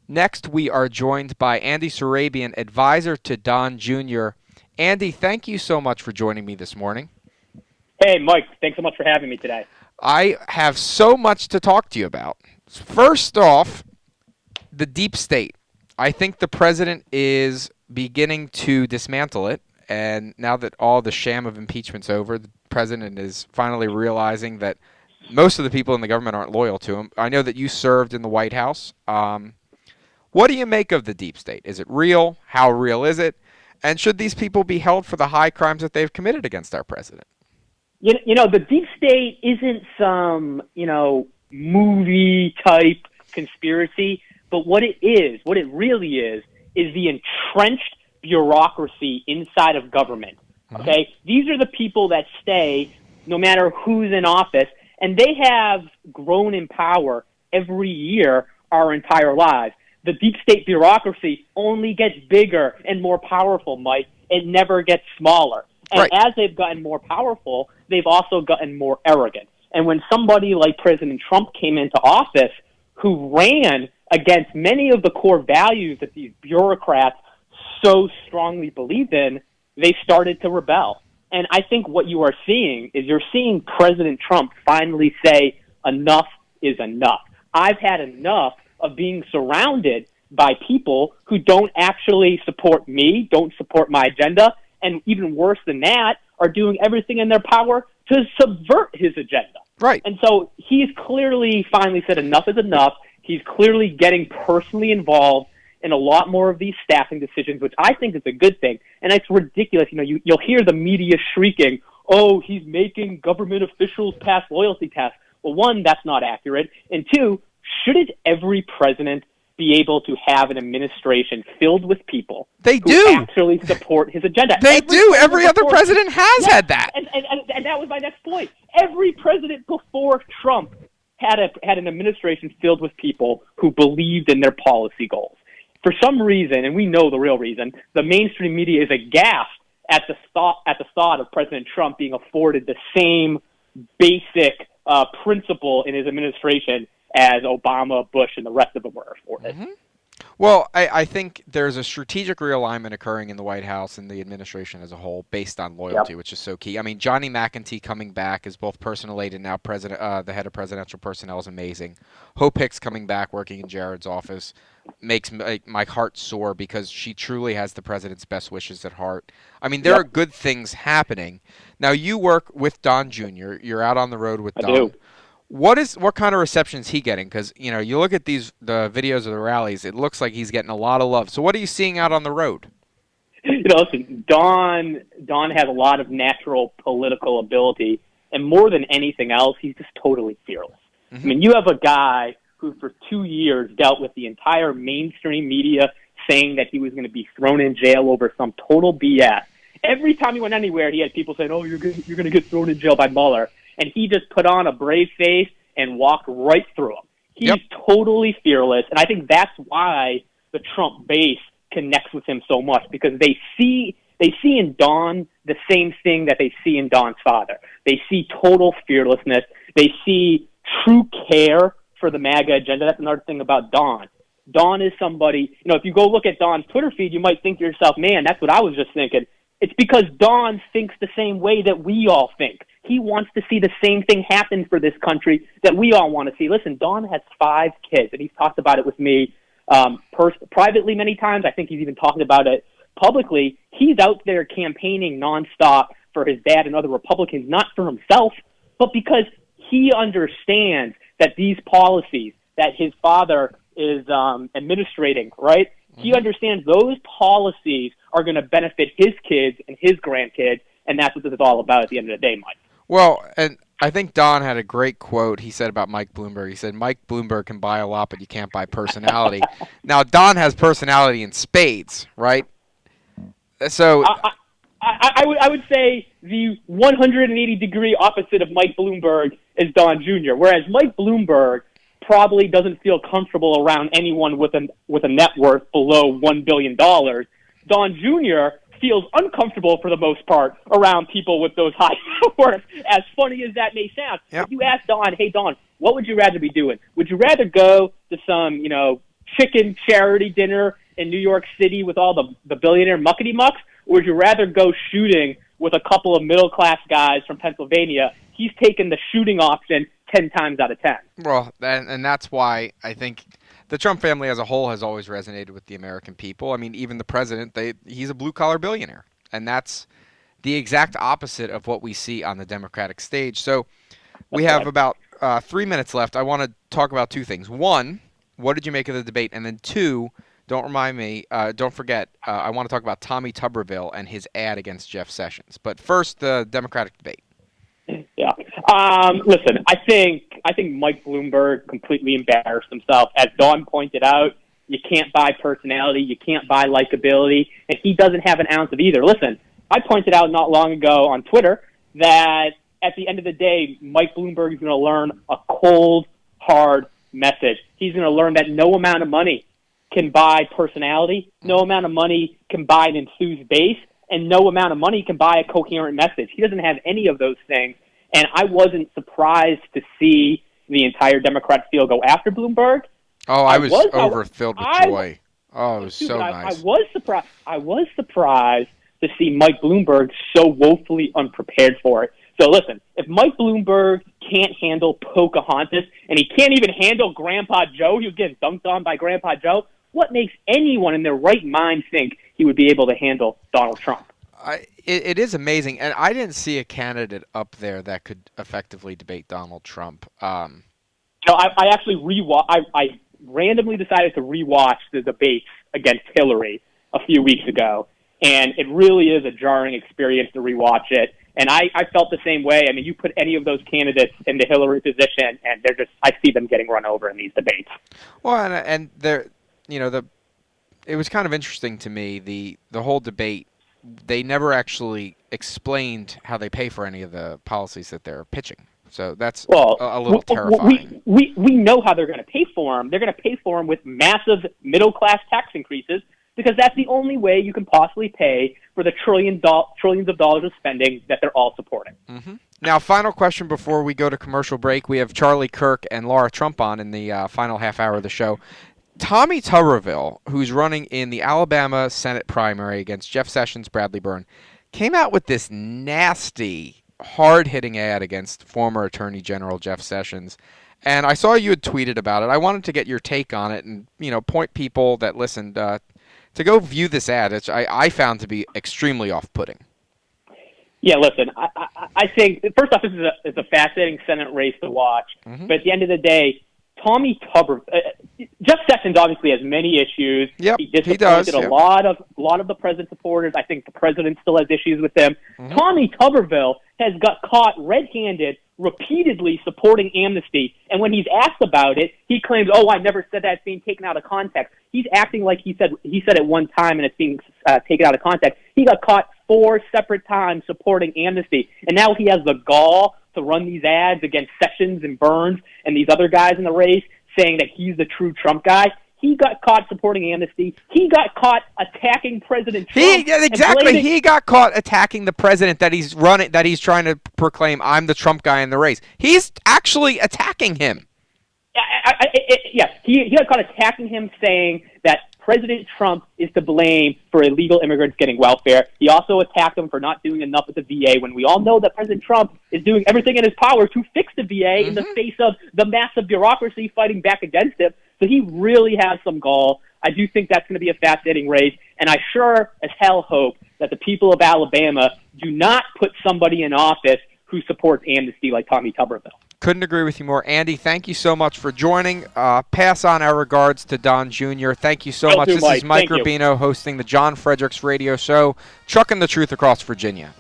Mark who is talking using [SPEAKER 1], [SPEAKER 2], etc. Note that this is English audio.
[SPEAKER 1] Next, we are joined by Andy Surabian, advisor to Don Jr. Andy, thank you so much for joining me this morning.
[SPEAKER 2] Hey, Mike, thanks so much for having me today.
[SPEAKER 1] I have so much to talk to you about. First off, the deep state. I think the president is beginning to dismantle it, and now that all the sham of impeachment's over, the president is finally realizing that most of the people in the government aren't loyal to him. I know that you served in the White House. What do you make of the deep state? Is it real? How real is it? And should these people be held for the high crimes that they've committed against our president?
[SPEAKER 2] The deep state isn't some, movie-type conspiracy, but what it really is the entrenched bureaucracy inside of government, okay? Mm-hmm. These are the people that stay no matter who's in office, and they have grown in power every year our entire lives. The deep state bureaucracy only gets bigger and more powerful, Mike. It never gets smaller. And
[SPEAKER 1] right.
[SPEAKER 2] As they've gotten more powerful, they've also gotten more arrogant. And when somebody like President Trump came into office, who ran against many of the core values that these bureaucrats so strongly believed in, they started to rebel. And I think what you are seeing is you're seeing President Trump finally say, enough is enough. I've had enough of being surrounded by people who don't actually support me, don't support my agenda, and even worse than that, are doing everything in their power to subvert his agenda.
[SPEAKER 1] Right.
[SPEAKER 2] And so he's clearly finally said enough is enough. He's clearly getting personally involved in a lot more of these staffing decisions, which I think is a good thing. And it's ridiculous. You'll hear the media shrieking, oh, he's making government officials pass loyalty tests. Well, one, that's not accurate. And two, shouldn't every president be able to have an administration filled with people who actually support his agenda?
[SPEAKER 1] Every other president has had that.
[SPEAKER 2] And that was my next point. Every president before Trump had an administration filled with people who believed in their policy goals. For some reason, and we know the real reason, the mainstream media is aghast at the thought of President Trump being afforded the same basic principle in his administration as Obama, Bush, and the rest of them were afforded.
[SPEAKER 1] Mm-hmm. Well, I think there's a strategic realignment occurring in the White House and the administration as a whole based on loyalty, which is so key. I mean, Johnny McEntee coming back as both personal aide and now the head of presidential personnel is amazing. Hope Hicks coming back working in Jared's office makes my heart soar because she truly has the president's best wishes at heart. I mean, there are good things happening. Now, you work with Don Jr. You're out on the road with Don.
[SPEAKER 2] I do.
[SPEAKER 1] What kind of reception is he getting? Because you look at the videos of the rallies, it looks like he's getting a lot of love. So what are you seeing out on the road?
[SPEAKER 2] Listen, Don has a lot of natural political ability, and more than anything else, he's just totally fearless. Mm-hmm. I mean, you have a guy who for 2 years dealt with the entire mainstream media saying that he was going to be thrown in jail over some total BS. Every time he went anywhere, he had people saying, "Oh, you're going to get thrown in jail by Mueller." And he just put on a brave face and walked right through them. He's totally fearless, and I think that's why the Trump base connects with him so much, because they see in Don the same thing that they see in Don's father. They see total fearlessness. They see true care for the MAGA agenda. That's another thing about Don. Don is somebody, if you go look at Don's Twitter feed, you might think to yourself, man, that's what I was just thinking. It's because Don thinks the same way that we all think. He wants to see the same thing happen for this country that we all want to see. Listen, Don has 5 kids, and he's talked about it with me privately many times. I think he's even talked about it publicly. He's out there campaigning nonstop for his dad and other Republicans, not for himself, but because he understands that these policies that his father is administrating, right? Mm-hmm. He understands those policies are going to benefit his kids and his grandkids, and that's what this is all about at the end of the day, Mike.
[SPEAKER 1] Well, and I think Don had a great quote he said about Mike Bloomberg. He said, Mike Bloomberg can buy a lot, but you can't buy personality. Now, Don has personality in spades, right? So
[SPEAKER 2] I would say the 180-degree opposite of Mike Bloomberg is Don Jr., whereas Mike Bloomberg probably doesn't feel comfortable around anyone with a net worth below $1 billion. Don Jr. feels uncomfortable for the most part around people with those high net worths, as funny as that may sound.
[SPEAKER 1] Yep.
[SPEAKER 2] If you ask Don, hey, Don, what would you rather be doing? Would you rather go to some, chicken charity dinner in New York City with all the billionaire muckety-mucks, or would you rather go shooting with a couple of middle-class guys from Pennsylvania? He's taken the shooting option 10 times out of 10.
[SPEAKER 1] Well, and that's why I think the Trump family as a whole has always resonated with the American people. I mean, even the president, he's a blue-collar billionaire, and that's the exact opposite of what we see on the Democratic stage. So we have about 3 minutes left. I want to talk about two things. One, what did you make of the debate? And then two, don't forget, I want to talk about Tommy Tuberville and his ad against Jeff Sessions. But first, the Democratic debate.
[SPEAKER 2] Yeah. Listen, I think Mike Bloomberg completely embarrassed himself. As Dawn pointed out, you can't buy personality, you can't buy likability, and he doesn't have an ounce of either. Listen, I pointed out not long ago on Twitter that at the end of the day, Mike Bloomberg is going to learn a cold, hard message. He's going to learn that no amount of money can buy personality, no amount of money can buy an enthused base, and no amount of money can buy a coherent message. He doesn't have any of those things, and I wasn't surprised to see the entire Democratic field go after Bloomberg.
[SPEAKER 1] Oh, I was overfilled with joy. Oh, it was so nice.
[SPEAKER 2] I was surprised to see Mike Bloomberg so woefully unprepared for it. So listen, if Mike Bloomberg can't handle Pocahontas and he can't even handle Grandpa Joe, he was getting dunked on by Grandpa Joe, what makes anyone in their right mind think he would be able to handle Donald Trump?
[SPEAKER 1] It is amazing, and I didn't see a candidate up there that could effectively debate Donald Trump.
[SPEAKER 2] I actually I randomly decided to rewatch the debates against Hillary a few weeks ago, and it really is a jarring experience to rewatch it. And I felt the same way. I mean, you put any of those candidates in the Hillary position, and I see them getting run over in these debates.
[SPEAKER 1] Well, and it was kind of interesting to me, the whole debate. They never actually explained how they pay for any of the policies that they're pitching. So that's a little terrifying.
[SPEAKER 2] We know how they're going to pay for them. They're going to pay for them with massive middle-class tax increases, because that's the only way you can possibly pay for the trillions of dollars of spending that they're all supporting.
[SPEAKER 1] Mm-hmm. Now, final question before we go to commercial break. We have Charlie Kirk and Laura Trump on in the final half hour of the show. Tommy Tuberville, who's running in the Alabama Senate primary against Jeff Sessions, Bradley Byrne, came out with this nasty, hard-hitting ad against former Attorney General Jeff Sessions. And I saw you had tweeted about it. I wanted to get your take on it and, point people that listened to go view this ad, which I found to be extremely off-putting.
[SPEAKER 2] Yeah, listen, I think, first off, this is a fascinating Senate race to watch. Mm-hmm. But at the end of the day, Tommy Tuberville, Jeff Sessions obviously has many issues.
[SPEAKER 1] Yep,
[SPEAKER 2] he disappointed a lot of the president's supporters. I think the president still has issues with him. Mm-hmm. Tommy Tuberville has got caught red-handed repeatedly supporting amnesty, and when he's asked about it, he claims, I never said that, it's being taken out of context. He's acting like he said it one time and it's being taken out of context. He got caught 4 separate times supporting amnesty, and now he has the gall to run these ads against Sessions and Burns and these other guys in the race, saying that he's the true Trump guy. He got caught supporting amnesty. He got caught attacking President Trump.
[SPEAKER 1] He got caught attacking the president that he's running, that he's trying to proclaim, I'm the Trump guy in the race. He's actually attacking him.
[SPEAKER 2] He got caught attacking him, saying that President Trump is to blame for illegal immigrants getting welfare. He also attacked him for not doing enough with the VA, when we all know that President Trump is doing everything in his power to fix the VA in the face of the massive bureaucracy fighting back against him. So he really has some gall. I do think that's going to be a fascinating race, and I sure as hell hope that the people of Alabama do not put somebody in office who supports amnesty like Tommy Tuberville.
[SPEAKER 1] Couldn't agree with you more. Andy, thank you so much for joining. Pass on our regards to Don Jr. Thank you so much. This is Mike Rubino hosting the John Fredericks Radio Show, trucking the truth across Virginia.